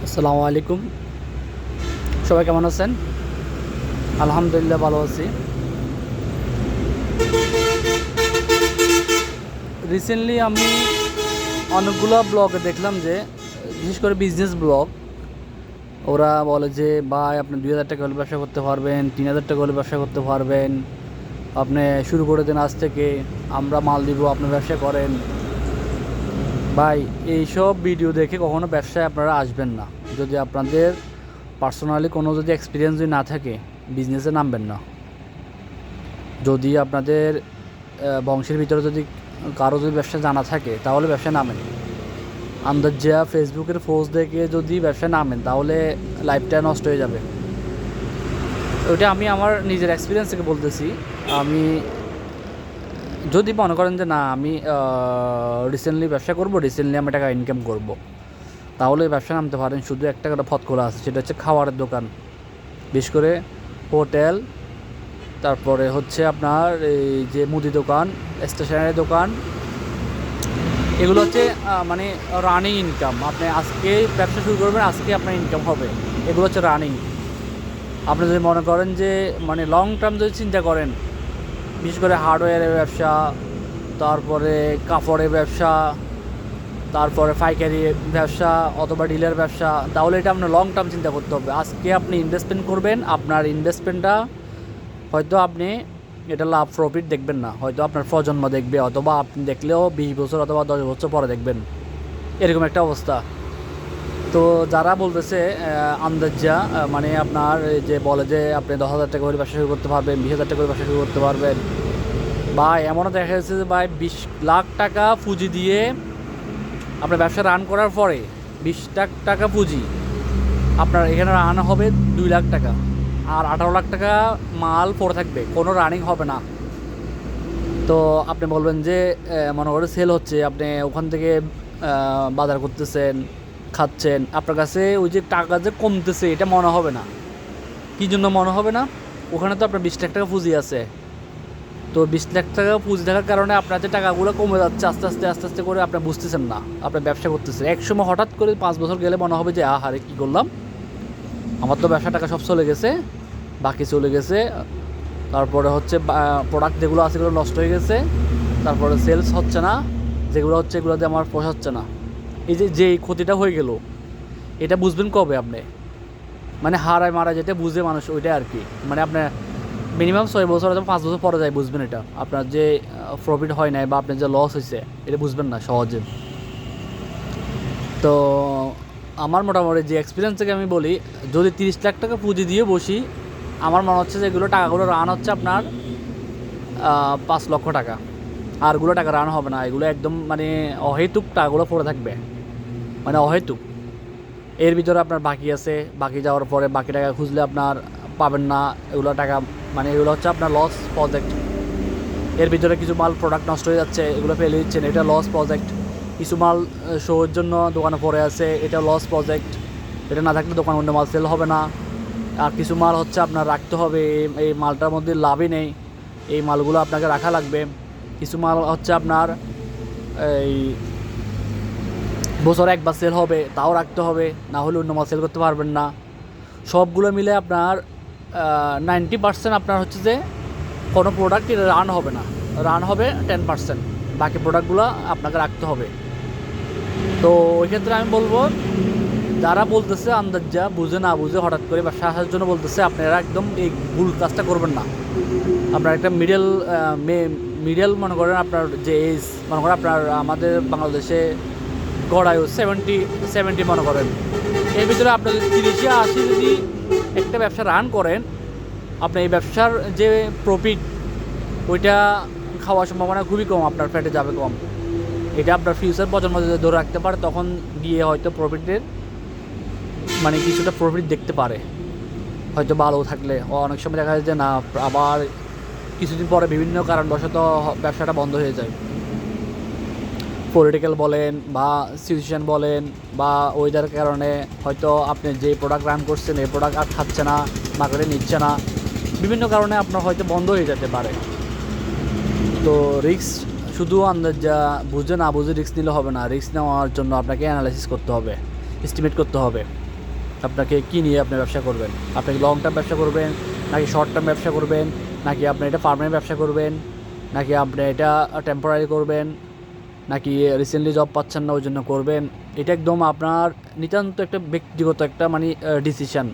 আসসালামু আলাইকুম। সবাই কেমন আছেন? আলহামদুলিল্লাহ ভালো আছি। রিসেন্টলি আমি অনেকগুলো ব্লগে দেখলাম যে বিশেষ করে বিজনেস ব্লগ, ওরা বলে যে ভাই আপনি 2,000 টাকা হলে ব্যবসা করতে পারবেন, 3,000 টাকা হলে ব্যবসা করতে পারবেন, আপনি শুরু করে দেন আজ থেকে, আমরা মাল দিব, আপনি ব্যবসা করেন। ভাই এইসব ভিডিও দেখে কখনো ব্যবসায় আপনারা আসবেন না। যদি আপনাদের পার্সোনালি কোনো যদি এক্সপিরিয়েন্স যদি না থাকে, বিজনেসে নামবেন না। যদি আপনাদের বংশের ভিতরে যদি কারো যদি ব্যবসা জানা থাকে তাহলে ব্যবসায় নামেন। আন্দাজা ফেসবুকের পোস্ট দেখে যদি ব্যবসায় নামেন তাহলে লাইফটা নষ্ট হয়ে যাবে। ওইটা আমি আমার নিজের এক্সপিরিয়েন্স থেকে বলতেছি। আমি যদি মনে করেন যে না আমি রিসেন্টলি ব্যবসা করব, রিসেন্টলি আমি টাকা ইনকাম করব, তাহলে ব্যবসা নামতে পারেন। শুধু একটা ফত খোলা আছে, সেটা হচ্ছে খাবারের দোকান, বিশেষ করে হোটেল, তারপরে হচ্ছে আপনার এই যে মুদি দোকান, স্টেশনারি দোকান, এগুলো হচ্ছে মানে রানিং ইনকাম। আপনি আজকে ব্যবসা শুরু করবেন, আজকে আপনার ইনকাম হবে, এগুলো হচ্ছে রানিং। আপনি যদি মনে করেন যে মানে লং টার্ম যদি চিন্তা করেন, বিশেষ করে হার্ডওয়্যারের ব্যবসা, তারপরে কাপড়ের ব্যবসা, তারপরে পাইকারি ব্যবসা অথবা ডিলার ব্যবসা, তাহলে এটা আপনার লং টার্ম চিন্তা করতে হবে। আজকে আপনি ইনভেস্টমেন্ট করবেন, আপনার ইনভেস্টমেন্টটা হয়তো আপনি এটা লাভ প্রফিট দেখবেন না, হয়তো আপনার প্রজন্ম দেখবে, অথবা আপনি দেখলেও 20 বছর অথবা 10 বছর পরে দেখবেন, এরকম একটা অবস্থা। তো যারা বলতেছে আন্দাজা মানে আপনার যে বলে যে আপনি 10,000 টাকা করে ব্যবসা শুরু করতে পারবেন, 20,000 টাকা করে ব্যবসা শুরু করতে পারবেন, বা এমনও দেখা যাচ্ছে যে ভাই 20 লাখ টাকা পুঁজি দিয়ে আপনার ব্যবসা রান করার পরে 20 লাখ টাকা পুঁজি আপনার এখানে রান হবে 2 লাখ টাকা, আর 18 লাখ টাকা মাল পড়ে থাকবে, কোনো রানিং হবে না। তো আপনি বলবেন যে মনে করে সেল হচ্ছে, আপনি ওখান থেকে বাজার করতেছেন, খাচ্ছেন, আপনার কাছে ওই যে টাকা যে কমতেছে এটা মনে হবে না। কী জন্য মনে হবে না? ওখানে তো আপনার 20 লাখ টাকা পুঁজি আছে। তো 20 লাখ টাকা পুঁজি থাকার কারণে আপনার যে টাকাগুলো কমে যাচ্ছে আস্তে আস্তে আস্তে আস্তে করে, আপনি বুঝতেছেন না, আপনার ব্যবসা করতেছেন। একসময় হঠাৎ করে 5 বছর গেলে মনে হবে যে আহারে কী করলাম, আমার তো ব্যবসা টাকা সব চলে গেছে, বাকি চলে গেছে, তারপরে হচ্ছে প্রোডাক্ট যেগুলো আছে সেগুলো নষ্ট হয়ে গেছে, তারপরে সেলস হচ্ছে না, যেগুলো হচ্ছে এগুলোতে আমার পোষাচ্ছে না। এই যে যে ক্ষতিটা হয়ে গেল, এটা বুঝবেন কবে আপনি? মানে হারায় মারা যেটা বুঝে মানুষ ওইটা আর কি, মানে আপনার মিনিমাম 6 বছর অথবা 5 বছর পরে যায় বুঝবেন এটা, আপনার যে প্রফিট হয় নাই বা আপনার যে লস হয়েছে এটা বুঝবেন না সহজে। তো আমার মোটামুটি যে এক্সপিরিয়েন্স থেকে আমি বলি, যদি 30 লাখ টাকা পুঁজি দিয়ে বসি, আমার মনে হচ্ছে যে এগুলো টাকাগুলো রান হচ্ছে আপনার 5 লক্ষ টাকা, আরগুলো টাকা রান হবে না। এগুলো একদম মানে অহেতুক টাকাগুলো পড়ে থাকবে, মানে অহেতুক। এর ভিতরে আপনার বাকি আছে, বাকি যাওয়ার পরে বাকি টাকা খুঁজলে আপনার পাবেন না। এগুলো টাকা মানে এগুলো হচ্ছে আপনার লস প্রজেক্ট। এর ভিতরে কিছু মাল প্রোডাক্ট নষ্ট হয়ে যাচ্ছে, এগুলো ফেলে দিচ্ছেন, এটা লস প্রজেক্ট। কিছু মাল শোয়ের জন্য দোকানে পড়ে আছে, এটা লস প্রজেক্ট। এটা না থাকলে দোকান অন্য মাল সেল হবে না। আর কিছু মাল হচ্ছে আপনার রাখতে হবে, এই মালটার মধ্যে লাভই নেই, এই মালগুলো আপনাকে রাখা লাগবে। কিছু মাল হচ্ছে আপনার এই বছরে একবার সেল হবে, তাও রাখতে হবে, না হলে অন্য মাল সেল করতে পারবেন না। সবগুলো মিলে আপনার 90% আপনার হচ্ছে যে কোনো প্রোডাক্ট রান হবে না, রান হবে 10%, বাকি প্রোডাক্টগুলো আপনাকে রাখতে হবে। তো ওই ক্ষেত্রে আমি বলবো, যারা বলতেছে আন্দাজা বুঝে না বুঝে হঠাৎ করে ব্যবসা আসার জন্য বলতেছে, আপনারা একদম এই ভুল কাজটা করবেন না। আপনার একটা মিডল মনে করেন, আপনার যে এজ মনে করেন আপনার আমাদের বাংলাদেশে গড়ায়ু 70 মনে করেন, এর ভিতরে আপনার যদি 30-80 যদি একটা ব্যবসা রান করেন, আপনি এই ব্যবসার যে প্রফিট ওইটা খাওয়ার সম্ভাবনা খুবই কম, আপনার পেটে যাবে কম। এটা আপনার ফিউচার প্রজন্ম যদি ধরে রাখতে পারে, তখন গিয়ে হয়তো প্রফিটের মানে কিছুটা প্রফিট দেখতে পারে, হয়তো ভালো থাকলে। অনেক সময় দেখা যায় যে না, আবার কিছুদিন পরে বিভিন্ন কারণবশত ব্যবসাটা বন্ধ হয়ে যায়। পলিটিক্যাল বলেন বা সিচুয়েশান বলেন বা ওয়েদারের কারণে হয়তো আপনি যে প্রোডাক্ট রান করছেন এই প্রোডাক্ট আর খাচ্ছে না, মার্কেটে নিচ্ছে না, বিভিন্ন কারণে আপনার হয়তো বন্ধ হয়ে যেতে পারে। তো রিস্ক শুধু আন্দাজা বুঝে না বুঝে রিস্ক নিলে হবে না, রিস্ক নেওয়ার জন্য আপনাকে অ্যানালাইসিস করতে হবে, এস্টিমেট করতে হবে। আপনাকে কী নিয়ে আপনি ব্যবসা করবেন। আপনি লং টার্ম ব্যবসা করবেন, নাকি শর্ট টার্ম ব্যবসা করবেন, নাকি আপনি এটা পার্মানেন্ট ব্যবসা করবেন, নাকি আপনি এটা টেম্পোরারি করবেন, নাকি রিসেন্টলি জব পাচ্ছেন না ওই জন্য করবেন। এটা একদম আপনার নিতান্ত একটা ব্যক্তিগত একটা মানে ডিসিশান।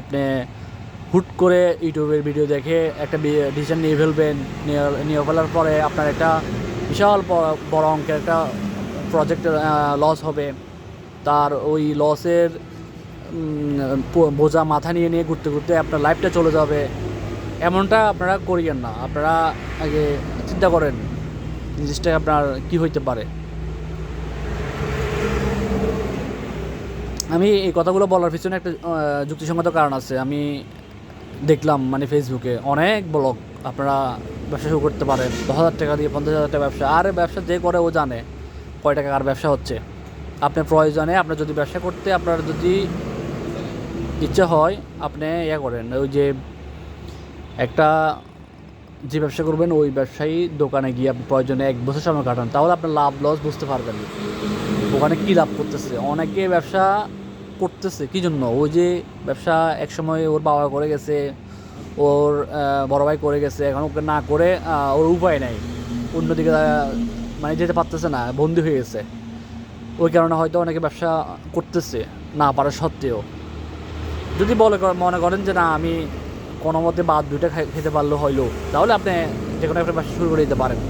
আপনি হুট করে ইউটিউবের ভিডিও দেখে একটা ডিসিশান নিয়ে ফেলবেন, নিয়ে ফেলার পরে আপনার একটা বিশাল বড় অঙ্কের একটা প্রজেক্টের লস হবে। তার ওই লসের বোঝা মাথা নিয়ে নিয়ে ঘুরতে ঘুরতে আপনার লাইফটা চলে যাবে। এমনটা আপনারা করিয়েন না। আপনারা আগে চিন্তা করেন জিনিসটা আপনার কী হইতে পারে। আমি এই কথাগুলো বলার পিছনে একটা যুক্তিসঙ্গত কারণ আছে। আমি দেখলাম মানে ফেসবুকে অনেক ব্লগ, আপনারা ব্যবসা শুরু করতে পারেন 10,000 টাকা দিয়ে, 50,000 টাকা ব্যবসা। আর ব্যবসা যে করে ও জানে কয় টাকা আর ব্যবসা হচ্ছে। আপনার প্রয়োজনে আপনার যদি ব্যবসা করতে আপনার যদি ইচ্ছা হয়, আপনি করেন ওই যে একটা যে ব্যবসা করবেন ওই ব্যবসায়ী দোকানে গিয়ে আপনি প্রয়োজনে 1 বছর সময় কাটান, তাহলে আপনার লাভ লস বুঝতে পারবেন ওখানে কী লাভ করতেছে। অনেকে ব্যবসা করতেছে কী জন্য, ওই যে ব্যবসা একসময় ওর বাবা করে গেছে, ওর বড় ভাই করে গেছে, এখন ওকে না করে ওর উপায় নাই, অন্যদিকে মানে যেতে পারতেছে না, বন্দি হয়ে গেছে। ওই কারণে হয়তো অনেকে ব্যবসা করতেছে না পারার সত্ত্বেও। যদি মনে করেন যে না আমি কোনো মতে বাদ 2টা খেতে পারলে হইলো, তাহলে আপনি যে কোনো একটা ব্যবসা শুরু করে দিতে পারেন।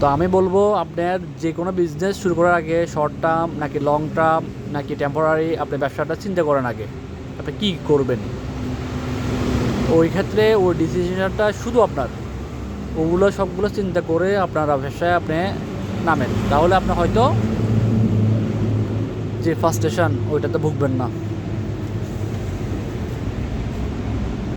তো আমি বলবো আপনার যে কোনো বিজনেস শুরু করার আগে শর্ট টার্ম নাকি লং টার্ম নাকি টেম্পোরারি আপনি ব্যবসাটা চিন্তা করেন আগে আপনি কী করবেন। ওই ক্ষেত্রে ওই ডিসিশনটা শুধু আপনার, ওগুলো সবগুলো চিন্তা করে আপনার ব্যবসায় আপনি নামেন, তাহলে আপনি হয়তো যে ফার্স্টেশন ওইটাতে ভুগবেন না।